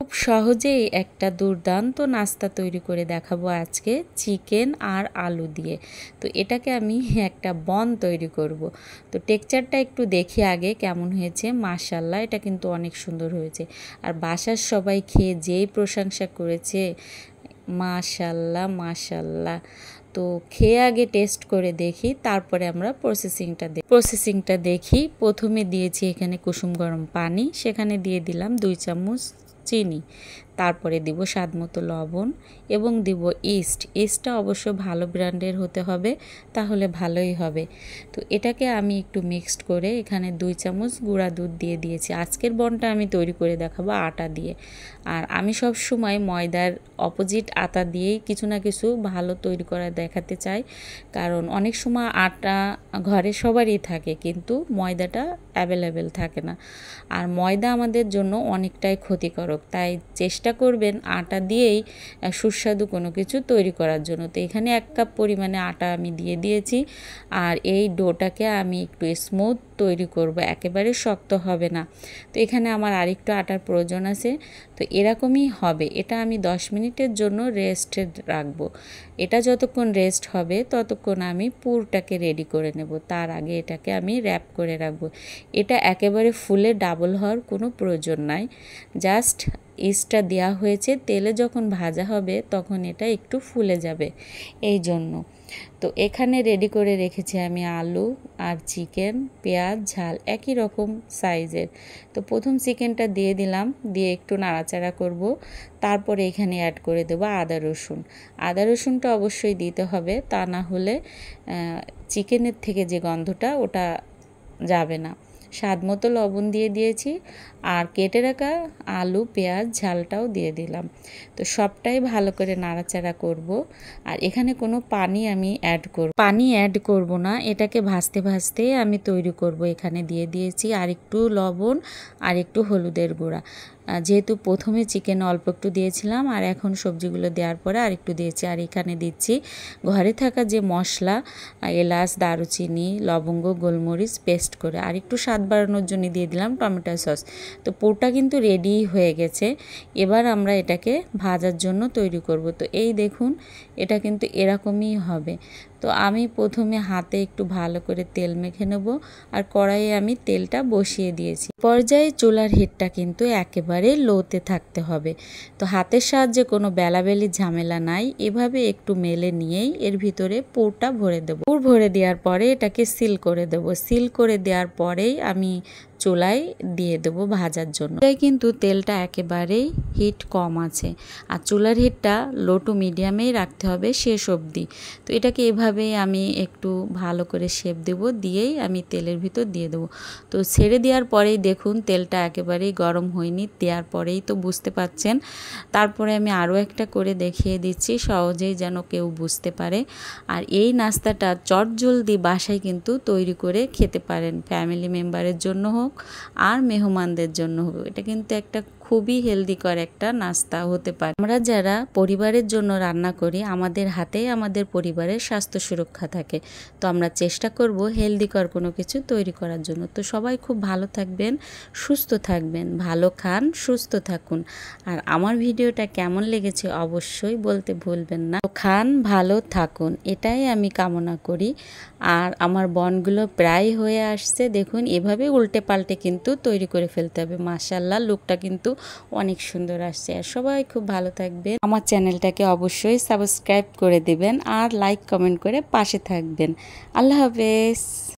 খুব সহজেই একটা দুর্দান্ত নাস্তা তৈরি করে দেখাবো আজকে চিকেন আর আলু দিয়ে। তো এটাকে আমি একটা বন তৈরি করব। তো টেক্সচারটা একটু দেখি আগে কেমন হয়েছে। মাশাআল্লাহ, এটা কিন্তু অনেক সুন্দর হয়েছে। আর বাসার সবাই খেয়ে যেই প্রশংসা করেছে, মাশাআল্লাহ মাশাআল্লাহ। তো খেয়ে আগে টেস্ট করে দেখি, তারপরে আমরা প্রসেসিংটা দেখি। প্রথমে দিয়েছি এখানে কুসুম গরম পানি, সেখানে দিয়ে দিলাম 2 চামচ চিনি, তারপরে দিব স্বাদমতো লবণ এবং দিব ইস্টটা অবশ্য ভালো ব্র্যান্ডের হতে হবে, তাহলে ভালোই হবে। তো এটাকে আমি একটু মিক্সড করে এখানে 2 চামচ গুঁড়া দুধ দিয়ে দিয়েছি। আজকের বনটা আমি তৈরি করে দেখাবো আটা দিয়ে। আর আমি সব সময় ময়দার অপোজিট আটা দিয়েই কিছু না কিছু ভালো তৈরি করা দেখাতে চাই, কারণ অনেক সময় আটা ঘরে সবারই থাকে কিন্তু ময়দাটা অ্যাভেলেবেল থাকে না। আর ময়দা আমাদের জন্য অনেকটাই ক্ষতিকারক, তাই চেষ্টা করবেন আটা দিয়েই সুস্বাদু কোনো কিছু তৈরি করার জন্য। তো এখানে 1 কাপ পরিমাণে আটা আমি দিয়ে দিয়েছি। আর এই ডোটাকে আমি একটু স্মুথ তৈরি করব, একেবারে শক্ত হবে না। তো এখানে আমার আরেকটু আটার প্রয়োজন আছে। তো এরকমই হবে। এটা আমি 10 মিনিটের জন্য রেস্টে রাখবো। এটা যতক্ষণ রেস্ট হবে ততক্ষণ আমি পুরটাকে রেডি করে নেব। তার আগে এটাকে আমি র্যাপ করে রাখবো। এটা একেবারে ফুলে ডাবল হওয়ার কোনো প্রয়োজন নাই, জাস্ট ইস্টটা দেওয়া হয়েছে, তেলে যখন ভাজা হবে তখন এটা একটু ফুলে যাবে, এই জন্য। তো এখানে রেডি করে রেখেছি আমি আলু আর চিকেন, পেঁয়াজ, ঝাল একই রকম সাইজের। তো প্রথম চিকেনটা দিয়ে দিলাম, দিয়ে একটু নাড়াচাড়া করব। তারপরে এখানে অ্যাড করে দেবো আদা রসুনটা অবশ্যই দিতে হবে, তা না হলে চিকেনের থেকে যে গন্ধটা ওটা যাবে না। স্বাদ মতো লবণ দিয়ে দিয়েছি, আর কেটে রাখা আলু, পেঁয়াজ, ঝালটাও দিয়ে দিলাম। তো সবটাই ভালো করে নাড়াচাড়া করব। আর এখানে কোনো পানি আমি অ্যাড করব না, এটাকে ভাজতে ভাজতে আমি তৈরি করব। এখানে দিয়ে দিয়েছি আর একটু লবণ আর একটু হলুদের গুঁড়া, যেহেতু প্রথমে চিকেন অল্প একটু দিয়েছিলাম আর এখন সবজিগুলো দেওয়ার পরে আর একটু দিয়েছি। আর এখানে দিচ্ছি ঘরে থাকা যে মশলা, এলাচ, দারুচিনি, লবঙ্গ, গোলমরিচ পেস্ট করে, আর একটু স্বাদ বাড়ানোর জন্য দিয়ে দিলাম টমেটো সস। তো পুরটা কিন্তু রেডি হয়ে গেছে। এবার আমরা এটাকে ভাজার জন্য তৈরি করব। তো এই দেখুন, এটা কিন্তু এরকমই হবে। তো আমি প্রথমে হাতে একটু ভালো করে তেল মেখে নেব, আর কড়াইয়ে আমি তেলটা বসিয়ে দিয়েছি। পর্যায়ে চুলার হিটটা কিন্তু একেবারে লোতে থাকতে হবে। তো হাতের সাহায্যে কোনো বেলাবেলি ঝামেলা নাই, এভাবে একটু মেলে নিয়েই এর ভিতরে পুরটা ভরে দেব। পুর ভরে দেওয়ার পরে এটাকে সিল করে দেব। সিল করে দেওয়ার পরেই আমি চুলায় দিয়ে দেবো ভাজার জন্য। তাই কিন্তু তেলটা একেবারেই হিট কম আছে, আর চুলার হিটটা লো টু মিডিয়ামেই রাখতে হবে শেষ অবধি। তো এটাকে এভাবেই আমি একটু ভালো করে শেপ দেব, দিয়েই আমি তেলের ভিতর দিয়ে দেবো। তো ছেড়ে দেওয়ার পরেই দেখুন তেলটা একেবারেই গরম হয়নি, দেওয়ার পরেই তো বুঝতে পাচ্ছেন। তারপরে আমি আরও একটা করে দেখিয়ে দিচ্ছি, সহজেই যেন কেউ বুঝতে পারে। আর এই নাস্তাটা চটজলদি বাসায় কিন্তু তৈরি করে খেতে পারেন, ফ্যামিলি মেম্বারের জন্য হোক আর মেহমানদের জন্য হোক। এটা কিন্তু একটা খুবই হেলদিকর একটা নাস্তা হতে পারে। আমরা যারা পরিবারের জন্য রান্না করি, আমাদের হাতেই আমাদের পরিবারের স্বাস্থ্য সুরক্ষা থাকে। তো আমরা চেষ্টা করব হেলদিকর কোনো কিছু তৈরি করার জন্য। তো সবাই খুব ভালো থাকবেন, সুস্থ থাকবেন, ভালো খান, সুস্থ থাকুন। আর আমার ভিডিওটা কেমন লেগেছে অবশ্যই বলতে ভুলবেন না। খান, ভালো থাকুন, এটাই আমি কামনা করি। আর আমার বনগুলো প্রায় হয়ে আসছে, দেখুন এভাবে উল্টে পাল্টে কিন্তু তৈরি করে ফেলতে হবে। মাশাআল্লাহ, লুকটা কিন্তু অনেক সুন্দর আসছে। আর সবাই খুব ভালো থাকবেন। আমার চ্যানেলটাকে অবশ্যই সাবস্ক্রাইব করে দিবেন আর লাইক কমেন্ট করে পাশে থাকবেন। আল্লাহ হাফেজ।